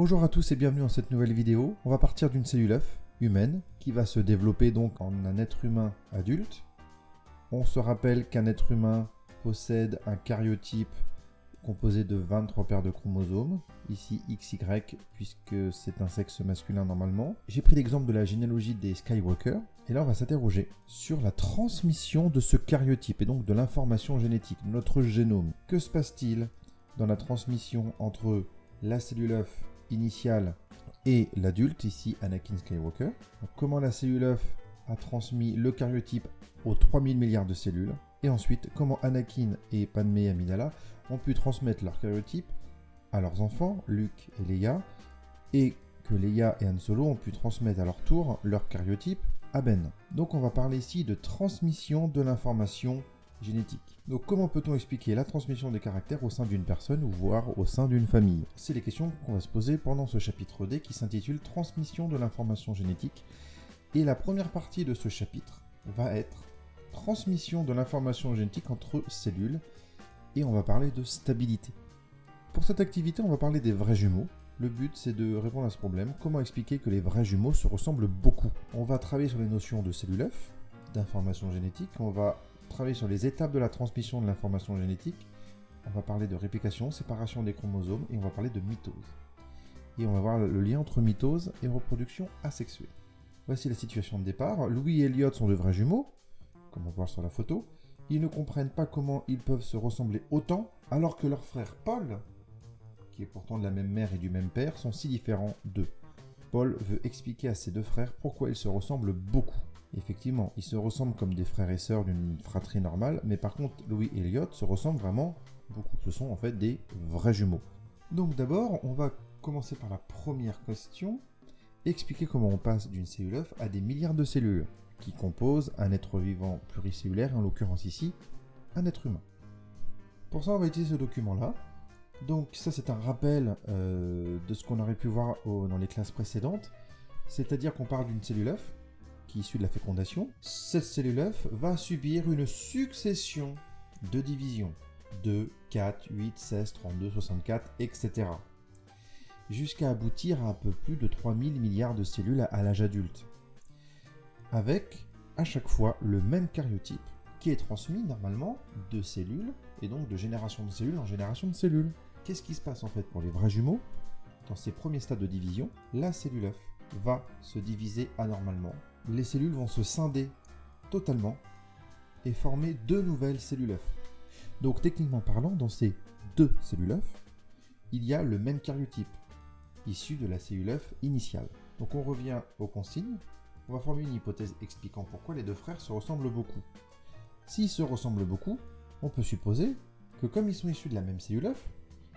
Bonjour à tous et bienvenue dans cette nouvelle vidéo. On va partir d'une cellule œuf humaine qui va se développer donc en un être humain adulte. On se rappelle qu'un être humain possède un karyotype composé de 23 paires de chromosomes, ici XY puisque c'est un sexe masculin normalement. J'ai pris l'exemple de la généalogie des Skywalker et là on va s'interroger sur la transmission de ce karyotype et donc de l'information génétique, notre génome. Que se passe-t-il dans la transmission entre la cellule œuf initiale et l'adulte, ici Anakin Skywalker? Donc, comment la cellule œuf a transmis le karyotype aux 3000 milliards de cellules? Et ensuite, comment Anakin et Padmé Amidala ont pu transmettre leur karyotype à leurs enfants, Luke et Leia, et que Leia et Han Solo ont pu transmettre à leur tour leur karyotype à Ben. Donc on va parler ici de transmission de l'information génétique. Donc comment peut-on expliquer la transmission des caractères au sein d'une personne ou voire au sein d'une famille? C'est les questions qu'on va se poser pendant ce chapitre D qui s'intitule Transmission de l'information génétique. Et la première partie de ce chapitre va être transmission de l'information génétique entre cellules et on va parler de stabilité. Pour cette activité, on va parler des vrais jumeaux. Le but, c'est de répondre à ce problème. Comment expliquer que les vrais jumeaux se ressemblent beaucoup? On va travailler sur les notions de cellule œuf, d'information génétique. On va travailler sur les étapes de la transmission de l'information génétique. On va parler de réplication, séparation des chromosomes et on va parler de mitose. Et on va voir le lien entre mitose et reproduction asexuée. Voici la situation de départ. Louis et Elliot sont de vrais jumeaux, comme on peut voir sur la photo. Ils ne comprennent pas comment ils peuvent se ressembler autant, alors que leur frère Paul, qui est pourtant de la même mère et du même père, sont si différents d'eux. Paul veut expliquer à ses deux frères pourquoi ils se ressemblent beaucoup. Effectivement, ils se ressemblent comme des frères et sœurs d'une fratrie normale, mais par contre, Louis et Elliot se ressemblent vraiment beaucoup. Ce sont en fait des vrais jumeaux. Donc d'abord, on va commencer par la première question, expliquer comment on passe d'une cellule œuf à des milliards de cellules qui composent un être vivant pluricellulaire, en l'occurrence ici, un être humain. Pour ça, on va utiliser ce document-là. Donc ça, c'est un rappel de ce qu'on aurait pu voir dans les classes précédentes, c'est-à-dire qu'on parle d'une cellule œuf qui est issue de la fécondation. Cette cellule œuf va subir une succession de divisions, 2, 4, 8, 16, 32, 64, etc. jusqu'à aboutir à un peu plus de 3000 milliards de cellules à l'âge adulte, avec à chaque fois le même karyotype qui est transmis normalement de cellules et donc de génération de cellules en génération de cellules. Qu'est-ce qui se passe en fait pour les vrais jumeaux? Dans ces premiers stades de division, la cellule œuf va se diviser anormalement. Les cellules vont se scinder totalement et former deux nouvelles cellules œufs. Donc techniquement parlant, dans ces deux cellules œufs, il y a le même karyotype issu de la cellule œuf initiale. Donc on revient aux consignes. On va former une hypothèse expliquant pourquoi les deux frères se ressemblent beaucoup. S'ils se ressemblent beaucoup, on peut supposer que comme ils sont issus de la même cellule œuf,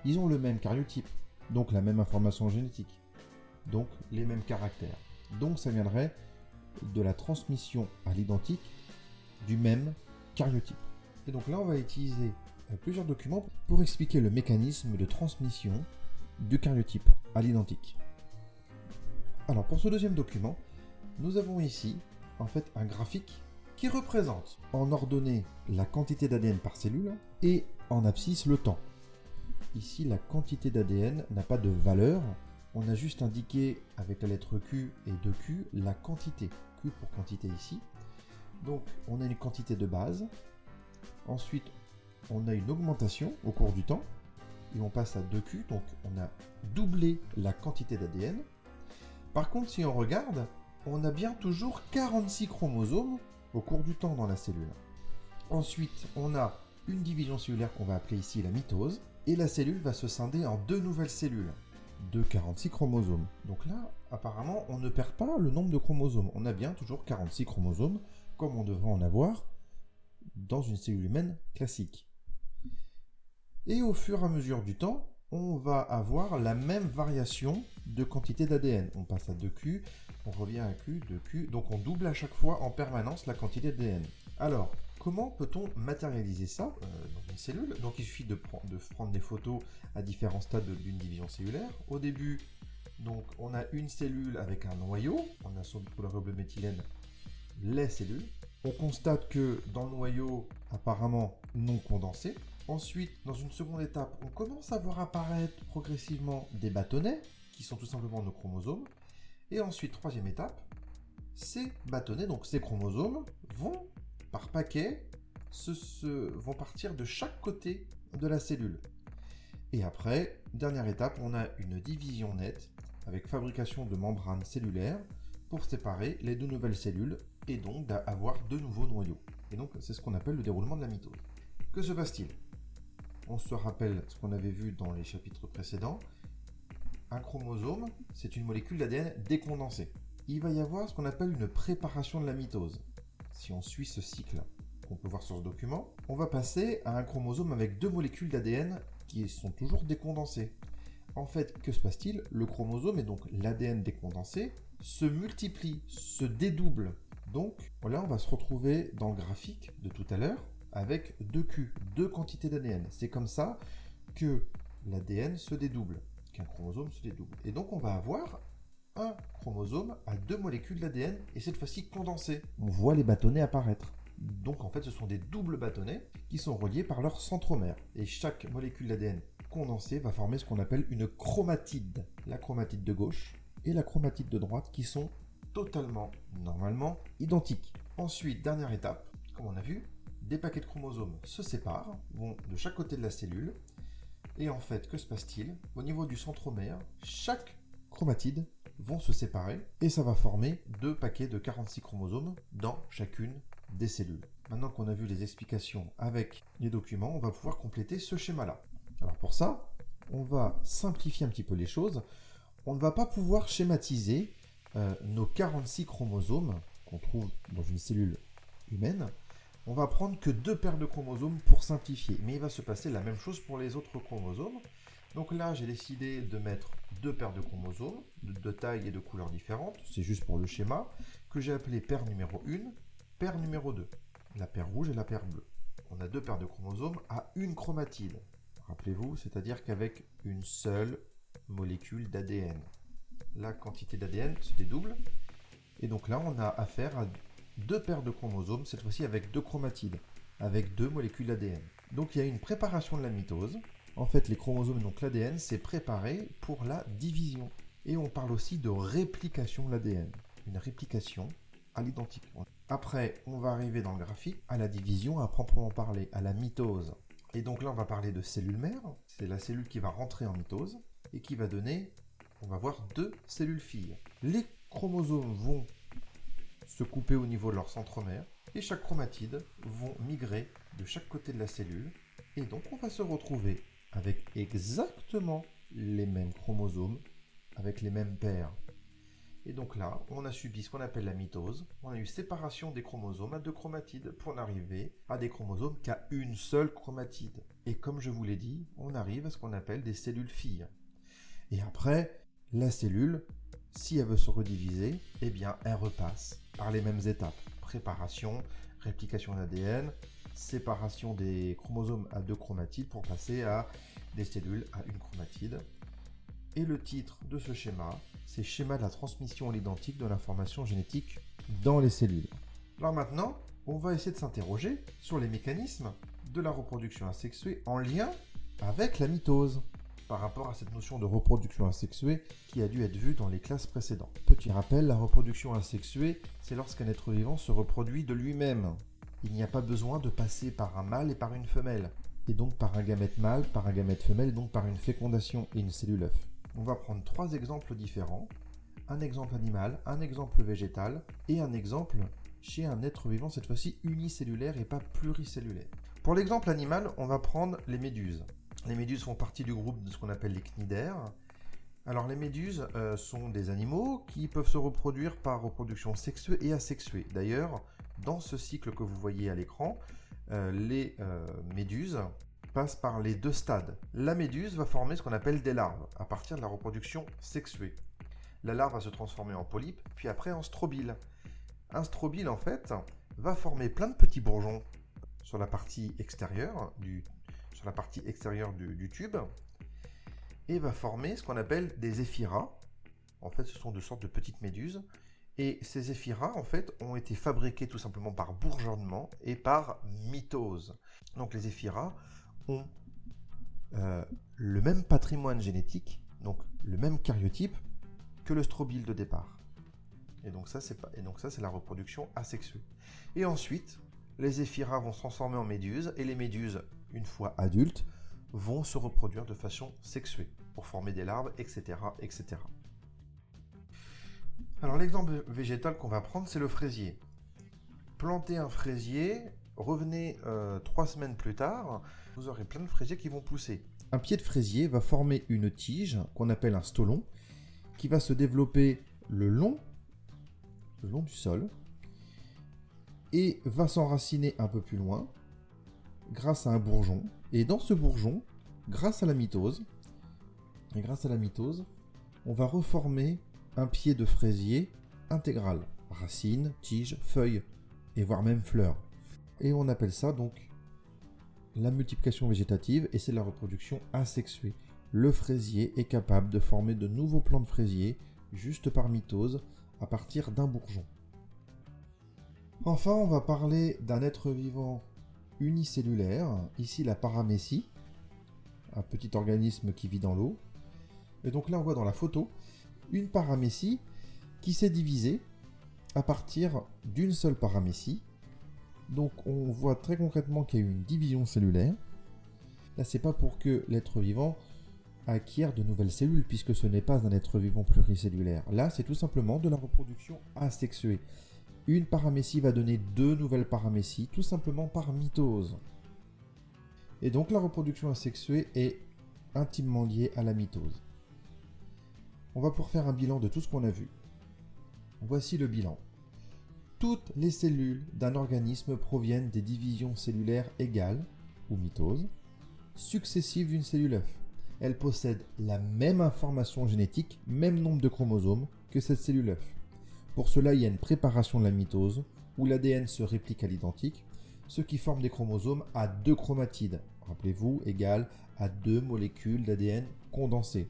ils ont le même karyotype, donc la même information génétique, donc les mêmes caractères. Donc ça viendrait de la transmission à l'identique du même karyotype. Et donc là, on va utiliser plusieurs documents pour expliquer le mécanisme de transmission du karyotype à l'identique. Alors pour ce deuxième document, nous avons ici en fait un graphique qui représente en ordonnée la quantité d'ADN par cellule et en abscisse le temps. Ici, la quantité d'ADN n'a pas de valeur, on a juste indiqué avec la lettre Q et 2Q la quantité, Q pour quantité ici. Donc on a une quantité de base, ensuite on a une augmentation au cours du temps, et on passe à 2Q, donc on a doublé la quantité d'ADN. Par contre, si on regarde, on a bien toujours 46 chromosomes au cours du temps dans la cellule. Ensuite, on a une division cellulaire qu'on va appeler ici la mitose, et la cellule va se scinder en deux nouvelles cellules de 46 chromosomes. Donc là, apparemment, on ne perd pas le nombre de chromosomes. On a bien toujours 46 chromosomes, comme on devrait en avoir dans une cellule humaine classique. Et au fur et à mesure du temps, on va avoir la même variation de quantité d'ADN. On passe à 2Q, on revient à Q, 2Q, donc on double à chaque fois en permanence la quantité d'ADN. Alors, comment peut-on matérialiser ça dans une cellule? Donc il suffit de prendre des photos à différents stades d'une division cellulaire. Au début, donc, on a une cellule avec un noyau, on a sur le polymerase bleu méthylène les cellules. On constate que dans le noyau, apparemment non condensé. Ensuite, dans une seconde étape, on commence à voir apparaître progressivement des bâtonnets qui sont tout simplement nos chromosomes. Et ensuite, troisième étape, ces bâtonnets, donc ces chromosomes, vont par paquet vont partir de chaque côté de la cellule. Et après, dernière étape, on a une division nette avec fabrication de membranes cellulaires pour séparer les deux nouvelles cellules et donc d'avoir de nouveaux noyaux. Et donc, c'est ce qu'on appelle le déroulement de la mitose. Que se passe-t-il? On se rappelle ce qu'on avait vu dans les chapitres précédents. Un chromosome, c'est une molécule d'ADN décondensée. Il va y avoir ce qu'on appelle une préparation de la mitose. Si on suit ce cycle qu'on peut voir sur ce document, on va passer à un chromosome avec deux molécules d'ADN qui sont toujours décondensées. En fait, que se passe-t-il? Le chromosome, et donc l'ADN décondensé, se multiplie, se dédouble. Donc là, on va se retrouver dans le graphique de tout à l'heure avec deux Q, deux quantités d'ADN. C'est comme ça que l'ADN se dédouble, qu'un chromosome se dédouble. Et donc, on va avoir un chromosome à deux molécules d'ADN, et cette fois-ci condensées. On voit les bâtonnets apparaître. Donc, en fait, ce sont des doubles bâtonnets qui sont reliés par leur centromère. Et chaque molécule d'ADN condensée va former ce qu'on appelle une chromatide. La chromatide de gauche et la chromatide de droite qui sont totalement, normalement, identiques. Ensuite, dernière étape, comme on a vu, des paquets de chromosomes se séparent, vont de chaque côté de la cellule. Et en fait, que se passe-t-il? Au niveau du centromère, chaque chromatide vont se séparer et ça va former deux paquets de 46 chromosomes dans chacune des cellules. Maintenant qu'on a vu les explications avec les documents, on va pouvoir compléter ce schéma-là. Alors pour ça, on va simplifier un petit peu les choses. On ne va pas pouvoir schématiser nos 46 chromosomes qu'on trouve dans une cellule humaine. On va prendre que deux paires de chromosomes pour simplifier. Mais il va se passer la même chose pour les autres chromosomes. Donc là, j'ai décidé de mettre deux paires de chromosomes de taille et de couleurs différentes. C'est juste pour le schéma, que j'ai appelé paire numéro 1, paire numéro 2. La paire rouge et la paire bleue. On a deux paires de chromosomes à une chromatide. Rappelez-vous, c'est-à-dire qu'avec une seule molécule d'ADN. La quantité d'ADN se dédouble. Et donc là, on a affaire à deux paires de chromosomes, cette fois-ci avec deux chromatides, avec deux molécules d'ADN. Donc il y a une préparation de la mitose. En fait, les chromosomes, donc l'ADN, c'est préparé pour la division. Et on parle aussi de réplication de l'ADN. Une réplication à l'identique. Après, on va arriver dans le graphique à la division à proprement parler, à la mitose. Et donc là, on va parler de cellule mère. C'est la cellule qui va rentrer en mitose et qui va donner, on va voir deux cellules filles. Les chromosomes vont se couper au niveau de leur centromère et chaque chromatide vont migrer de chaque côté de la cellule. Et donc, on va se retrouver avec exactement les mêmes chromosomes, avec les mêmes paires. Et donc là, on a subi ce qu'on appelle la mitose. On a eu séparation des chromosomes à deux chromatides pour en arriver à des chromosomes qu'à une seule chromatide. Et comme je vous l'ai dit, on arrive à ce qu'on appelle des cellules filles. Et après, la cellule, si elle veut se rediviser, eh bien, elle repasse par les mêmes étapes. Préparation, réplication d'ADN, séparation des chromosomes à deux chromatides pour passer à des cellules à une chromatide. Et le titre de ce schéma, c'est schéma de la transmission à l'identique de l'information génétique dans les cellules. Alors maintenant, on va essayer de s'interroger sur les mécanismes de la reproduction asexuée en lien avec la mitose, par rapport à cette notion de reproduction asexuée qui a dû être vue dans les classes précédentes. Petit rappel, la reproduction asexuée, c'est lorsqu'un être vivant se reproduit de lui-même. Il n'y a pas besoin de passer par un mâle et par une femelle, et donc par un gamète mâle, par un gamète femelle, et donc par une fécondation et une cellule œuf. On va prendre trois exemples différents, un exemple animal, un exemple végétal, et un exemple chez un être vivant, cette fois-ci unicellulaire et pas pluricellulaire. Pour l'exemple animal, on va prendre les méduses. Les méduses font partie du groupe de ce qu'on appelle les cnidaires. Alors les méduses sont des animaux qui peuvent se reproduire par reproduction sexuée et asexuée. D'ailleurs, dans ce cycle que vous voyez à l'écran, les méduses passent par les deux stades. La méduse va former ce qu'on appelle des larves à partir de la reproduction sexuée. La larve va se transformer en polype, puis après en strobile. Un strobile, en fait, va former plein de petits bourgeons sur la partie extérieure du tube et va former ce qu'on appelle des éphyras. En fait, ce sont de sortes de petites méduses. Et ces éphyras, en fait, ont été fabriqués tout simplement par bourgeonnement et par mitose. Donc les éphyras ont le même patrimoine génétique donc le même cariotype que le strobile de départ. Et donc ça, c'est la reproduction asexuée. Et ensuite, les éphyras vont se transformer en méduses, et les méduses, une fois adultes, vont se reproduire de façon sexuée, pour former des larves, etc. etc. Alors l'exemple végétal qu'on va prendre, c'est le fraisier. Plantez un fraisier, revenez 3 semaines plus tard, vous aurez plein de fraisiers qui vont pousser. Un pied de fraisier va former une tige, qu'on appelle un stolon, qui va se développer le long du sol, et va s'enraciner un peu plus loin, grâce à un bourgeon. Et dans ce bourgeon, grâce à la mitose, on va reformer un pied de fraisier intégral. Racines, tiges, feuilles, et voire même fleurs. Et on appelle ça donc la multiplication végétative, et c'est la reproduction asexuée. Le fraisier est capable de former de nouveaux plants de fraisier, juste par mitose, à partir d'un bourgeon. Enfin, on va parler d'un être vivant unicellulaire, ici la paramécie, un petit organisme qui vit dans l'eau. Et donc là, on voit dans la photo une paramécie qui s'est divisée à partir d'une seule paramécie. Donc on voit très concrètement qu'il y a eu une division cellulaire. Là, c'est pas pour que l'être vivant acquiert de nouvelles cellules, puisque ce n'est pas un être vivant pluricellulaire. Là, c'est tout simplement de la reproduction asexuée. Une paramécie va donner 2 nouvelles paramécies, tout simplement par mitose. Et donc la reproduction asexuée est intimement liée à la mitose. On va pouvoir faire un bilan de tout ce qu'on a vu. Voici le bilan. Toutes les cellules d'un organisme proviennent des divisions cellulaires égales, ou mitoses, successives d'une cellule œuf. Elles possèdent la même information génétique, même nombre de chromosomes que cette cellule œuf. Pour cela, il y a une préparation de la mitose, où l'ADN se réplique à l'identique, ce qui forme des chromosomes à 2 chromatides, rappelez-vous, égale à 2 molécules d'ADN condensées.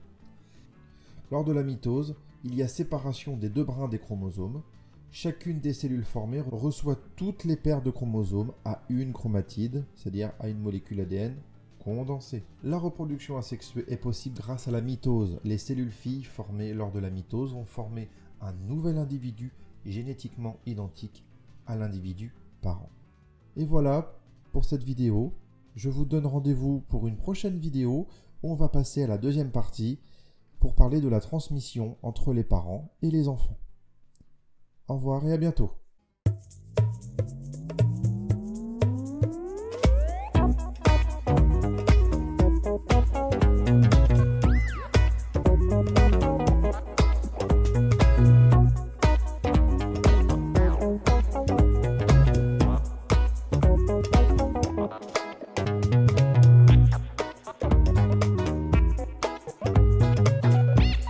Lors de la mitose, il y a séparation des 2 brins des chromosomes. Chacune des cellules formées reçoit toutes les paires de chromosomes à une chromatide, c'est-à-dire à une molécule ADN condensée. La reproduction asexuée est possible grâce à la mitose. Les cellules filles formées lors de la mitose vont former un nouvel individu génétiquement identique à l'individu parent. Et voilà pour cette vidéo. Je vous donne rendez-vous pour une prochaine vidéo où on va passer à la deuxième partie pour parler de la transmission entre les parents et les enfants. Au revoir et à bientôt.